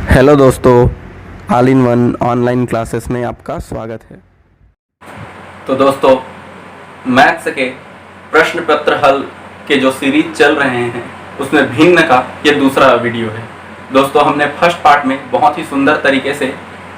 Hello दोस्तों, all in one online classes में आपका स्वागत है। तो दोस्तों, मैथ्स के प्रश्न पत्र हल के जो सीरीज चल रहे हैं उसमें भिन्न का ये दूसरा वीडियो है। दोस्तों, हमने फर्स्ट पार्ट में बहुत ही सुंदर तरीके से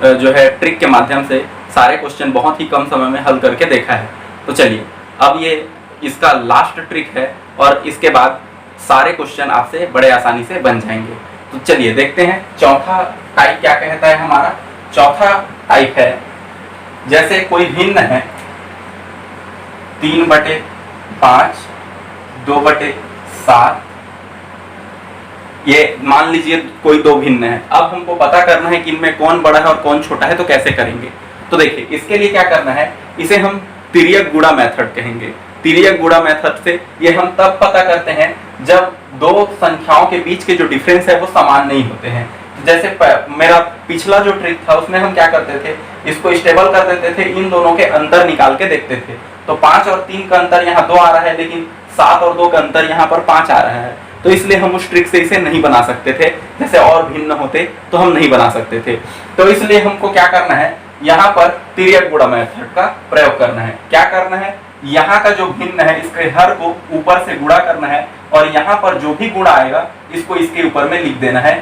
जो है ट्रिक के माध्यम से सारे क्वेश्चन बहुत ही कम समय में हल करके देखा है। तो चलिए, अब ये इसका लास्ट ट्रिक है और इसके बाद सारे क्वेश्चन आपसे बड़े आसानी से बन जाएंगे। तो चलिए देखते हैं चौथा टाइप क्या कहता है। हमारा चौथा टाइप है, जैसे कोई भिन्न है 3/5, 2/7, ये मान लीजिए कोई दो भिन्न है। अब हमको पता करना है कि इनमें कौन बड़ा है और कौन छोटा है। तो कैसे करेंगे? तो देखिए, इसके लिए क्या करना है, इसे हम तिर्यक गुणा मेथड कहेंगे। तिर्यक गुणा मेथड से ये हम तब पता करते हैं जब दो संख्याओं के बीच के जो डिफरेंस है वो समान नहीं होते हैं। तो जैसे मेरा पिछला जो ट्रिक था उसमें हम क्या करते थे, इसको स्टेबल कर देते थे, इन दोनों के अंतर निकाल के देखते थे। तो 5 और 3 का अंतर यहाँ 2 आ रहा है, लेकिन 7 और 2 का अंतर यहाँ पर 5 आ रहा है। तो इसलिए हम उस ट्रिक से इसे नहीं बना सकते थे। जैसे और भिन्न होते तो हम नहीं बना सकते थे। तो इसलिए हमको क्या करना है, यहाँ पर तिर्यक गुणा मेथड का प्रयोग करना है। क्या करना है, यहाँ का जो भिन्न है इसके हर को ऊपर से गुणा करना है और यहाँ पर जो भी गुणा आएगा इसको इसके ऊपर में लिख देना है।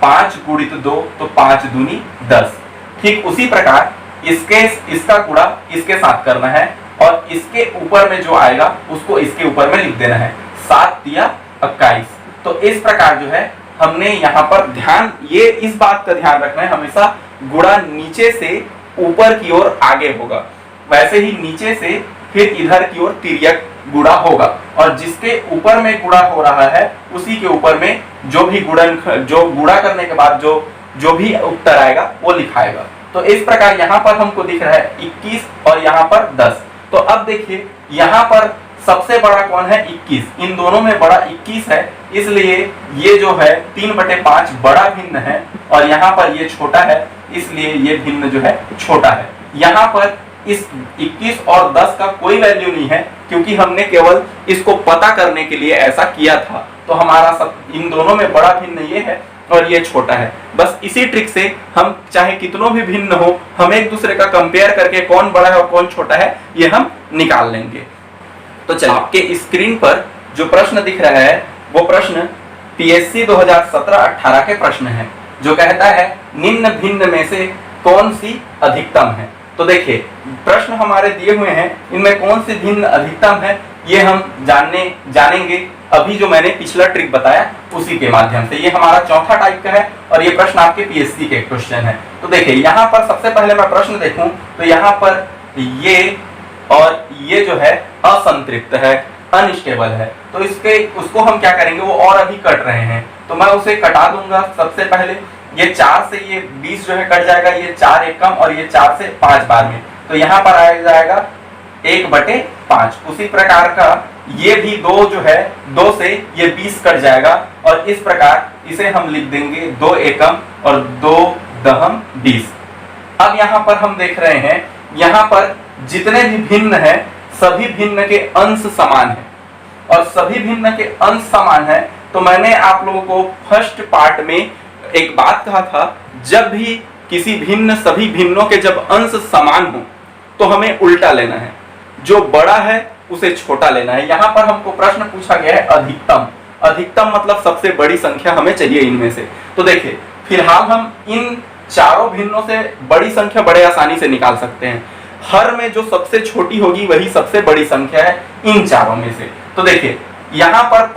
5 गुणित 2 तो 5 दूनी 10। ठीक उसी प्रकार इसका गुणा इसके साथ करना है और इसके ऊपर में जो आएगा उसको इसके ऊपर में लिख देना है। 7 तिया 21। तो इस प्रकार जो है हमने यहाँ पर इस बात का ध्यान रखना है, हमेशा गुणा नीचे से ऊपर की ओर आगे होगा, वैसे ही नीचे से फिर इधर की ओर तिर्यक गुणा होगा और जिसके ऊपर में गुणा हो रहा है उसी के ऊपर में जो गुणा करने के बाद जो भी उत्तर आएगा वो लिखाएगा। तो इस प्रकार यहाँ पर हमको दिख रहा है 21 और यहाँ पर 10। तो अब देखिए, यहाँ पर सबसे बड़ा कौन है, 21। इन दोनों में बड़ा 21 है, इसलिए ये जो है 3/5 बड़ा भिन्न है और यहाँ पर ये छोटा है, इसलिए ये भिन्न जो है छोटा है। यहाँ पर इस 21 और 10 का कोई वैल्यू नहीं है, क्योंकि हमने केवल इसको पता करने के लिए ऐसा किया था। तो हमारा सब इन दोनों में बड़ा भिन्न ये है और ये छोटा है। बस इसी ट्रिक से हम चाहे कितनों भी भिन्न हो, हम एक दूसरे का कंपेयर करके कौन बड़ा है और कौन छोटा है ये हम निकाल लेंगे। तो चलिए, आपके स्क्रीन पर जो प्रश्न दिख रहा है वो प्रश्न पीएससी 2017-18 के प्रश्न है, जो कहता है निम्न भिन्न में से कौन सी अधिकतम है। तो देखिए, प्रश्न हमारे दिए हुए हैं, इनमें कौन सी भिन्न अधिकतम है ये हम जानेंगे अभी जो मैंने पिछला ट्रिक बताया उसी के माध्यम से। ये हमारा चौथा टाइप का है और ये प्रश्न आपके पीएससी के क्वेश्चन है। तो देखिए, यहाँ पर सबसे पहले मैं प्रश्न देखूं तो यहाँ पर ये और ये जो है असंतृप्त है, अनस्टेबल है। तो उसको हम क्या करेंगे, वो और अभी कट रहे हैं तो मैं उसे कटा दूंगा। सबसे पहले ये 4 से ये 20 जो है कट जाएगा, ये 4 एकम और ये 4 से 5 बार में, तो यहाँ पर आ जाएगा 1/5। उसी प्रकार का ये भी 2 जो है 2 से ये 20 कट जाएगा और इस प्रकार इसे हम लिख देंगे 2 एकम और 2 दहम 20। अब यहाँ पर हम देख रहे हैं, यहाँ पर जितने भी भिन्न है सभी भिन्न के अंश समान है और सभी भिन्न के अंश समान है। तो मैंने आप लोगों को फर्स्ट पार्ट में एक बात कहा था, जब भी किसी भिन्न सभी भिन्नों के जब अंश समान हो तो हमें उल्टा लेना है, जो बड़ा है उसे छोटा लेना है। यहाँ पर हमको प्रश्न पूछा गया है अधिकतम। अधिकतम मतलब सबसे बड़ी संख्या हमें चाहिए इनमें से। तो देखिए, फिलहाल हम इन चारों भिन्नों से बड़ी संख्या बड़े आसानी से निकाल सकते हैं। हर में जो सबसे छोटी होगी वही सबसे बड़ी संख्या है इन चारों में से। तो देखिए, यहाँ पर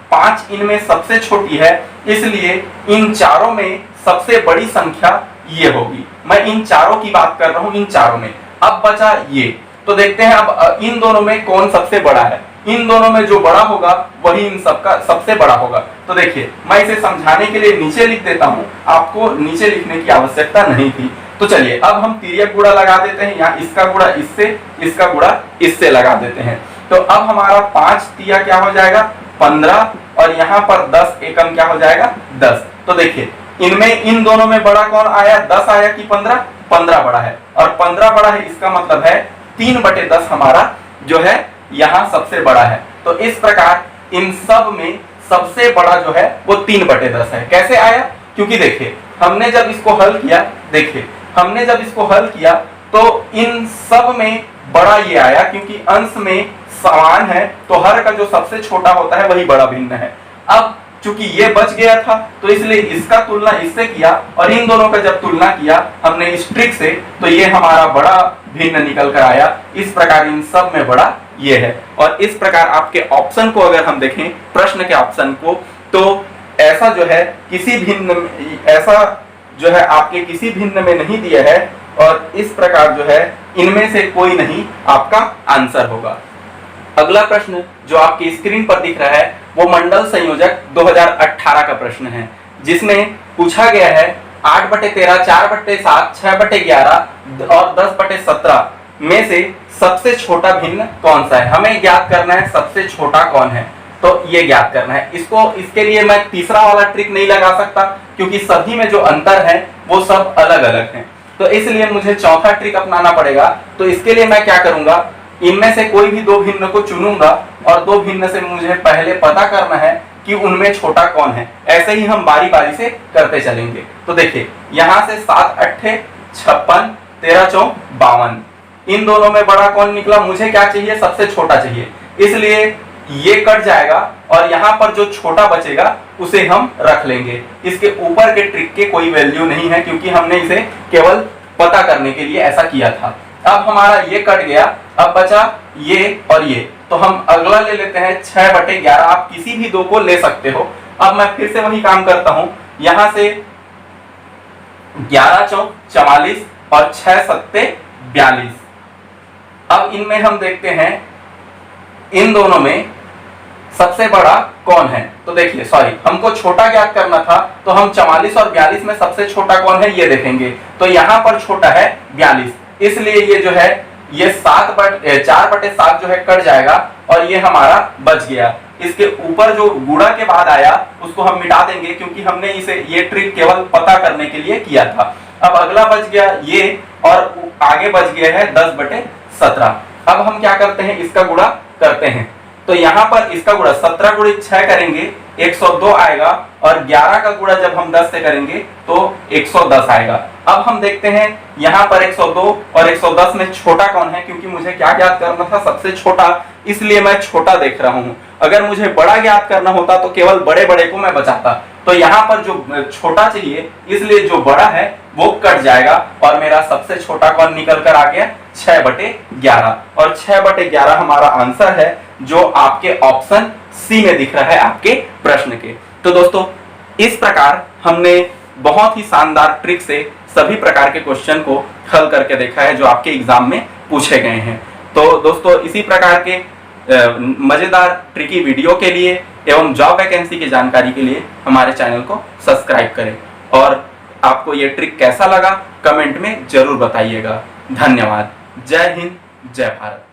5 इनमें सबसे छोटी है, इसलिए इन चारों में सबसे बड़ी संख्या ये होगी। मैं इन चारों की बात कर रहा हूं, इन चारों में। अब बचा ये, तो देखते हैं अब इन दोनों में कौन सबसे बड़ा है। इन दोनों में जो बड़ा होगा वही इन सबका सबसे बड़ा होगा। तो देखिए, मैं इसे समझाने के लिए नीचे लिख देता हूं, आपको नीचे लिखने की आवश्यकता नहीं थी। तो चलिए, अब हम तिर्यक गुणा लगा देते हैं। यहाँ इसका गुणा इससे, इसका गुणा इससे लगा देते हैं। तो अब हमारा 5 तिया क्या हो जाएगा, 15 और यहाँ पर 10 एकम क्या हो जाएगा, 10। तो देखिए, इनमें इन दोनों में बड़ा कौन आया, 10 आया कि 15? 15 बड़ा है और 15 बड़ा है, इसका मतलब है 3/10 हमारा जो है यहाँ सबसे बड़ा है। तो इस प्रकार इन सब में सबसे बड़ा जो है वो 3/10 है। कैसे आया, क्योंकि देखिए हमने जब इसको हल किया, देखिए हमने जब इसको हल किया तो इन सब में बड़ा ये आया, क्योंकि अंश में समान है तो हर का जो सबसे छोटा होता है वही बड़ा भिन्न है। अब चूंकि ये बच गया था तो इसलिए इसका तुलना इससे किया और इन दोनों का जब तुलना किया हमने इस ट्रिक से, तो ये हमारा बड़ा भिन्न निकल कर आया। इस प्रकार इन सब में बड़ा ये है। और इस प्रकार आपके ऑप्शन को अगर हम देखें, प्रश्न के ऑप्शन को, तो ऐसा जो है किसी भिन्न, ऐसा जो है आपके किसी भिन्न में नहीं दिया है और इस प्रकार जो है इनमें से कोई नहीं आपका आंसर होगा। अगला प्रश्न जो आपकी स्क्रीन पर दिख रहा है वो मंडल संयोजक 2018 का प्रश्न है, जिसमें पूछा गया है 8/13, 4/7, 6/11 और 10/17 में से सबसे छोटा भिन्न कौन सा है। हमें ज्ञात करना है सबसे छोटा कौन है, तो ये ज्ञात करना है। इसके लिए मैं तीसरा वाला ट्रिक नहीं लगा सकता, क्योंकि सभी में जो अंतर है वो सब अलग अलग हैं। तो इसलिए मुझे चौथा ट्रिक अपनाना पड़ेगा। तो इसके लिए मैं क्या करूंगा, इनमें से कोई भी दो भिन्न को चुनूंगा और दो भिन्न से मुझे पहले पता करना है कि उनमें छोटा कौन है। ऐसे ही हम बारी बारी से करते चलेंगे। तो देखिए यहाँ से 7 8 56, 13 4 52, इन दोनों में बड़ा कौन निकला, मुझे क्या चाहिए, सबसे छोटा चाहिए। इसलिए ये कट जाएगा और यहाँ पर जो छोटा बचेगा उसे हम रख लेंगे। इसके ऊपर के ट्रिक के कोई वैल्यू नहीं है, क्योंकि हमने इसे केवल पता करने के लिए ऐसा किया था। अब हमारा ये कट गया, अब बचा ये और ये, तो हम अगला ले लेते हैं 6/11। आप किसी भी दो को ले सकते हो। अब मैं फिर से वही काम करता हूं, यहां से 11 4 44 और 6 7 42। अब इनमें हम देखते हैं इन दोनों में सबसे बड़ा कौन है। तो देखिए, सॉरी, हमको छोटा ज्ञात करना था, तो हम 44 और 42 में सबसे छोटा कौन है ये देखेंगे। तो यहाँ पर छोटा है 42, इसलिए ये जो है ये 4/7 जो है कट जाएगा और ये हमारा बच गया। इसके ऊपर जो गुणा के बाद आया उसको हम मिटा देंगे, क्योंकि हमने इसे ये ट्रिक केवल पता करने के लिए किया था। अब अगला बच गया ये और आगे बच गया है 10/17। अब हम क्या करते हैं, इसका गुणा करते हैं। तो यहाँ पर इसका गुणा 17 × 6 करेंगे 102 आएगा और 11 का गुणा जब हम 10 से करेंगे तो 110 आएगा। अब हम देखते हैं यहाँ पर 102 और 110 में छोटा कौन है, क्योंकि मुझे क्या ज्ञात करना था, सबसे छोटा, इसलिए मैं छोटा देख रहा हूँ। अगर मुझे बड़ा ज्ञात करना होता तो केवल बड़े बड़े को मैं बचाता। तो यहाँ पर जो छोटा चाहिए, इसलिए जो बड़ा है वो कट जाएगा और मेरा सबसे छोटा कौन निकल कर आ गया, 6/11। और 6/11 हमारा आंसर है, जो आपके ऑप्शन सी में दिख रहा है आपके प्रश्न के। तो दोस्तों, इस प्रकार हमने बहुत ही शानदार ट्रिक से सभी प्रकार के क्वेश्चन को हल करके देखा है जो आपके एग्जाम में पूछे गए हैं। तो दोस्तों, इसी प्रकार के मजेदार ट्रिकी वीडियो के लिए एवं जॉब वैकेंसी की जानकारी के लिए हमारे चैनल को सब्सक्राइब करें। और आपको ये ट्रिक कैसा लगा कमेंट में जरूर बताइएगा। धन्यवाद। जय हिंद, जय भारत।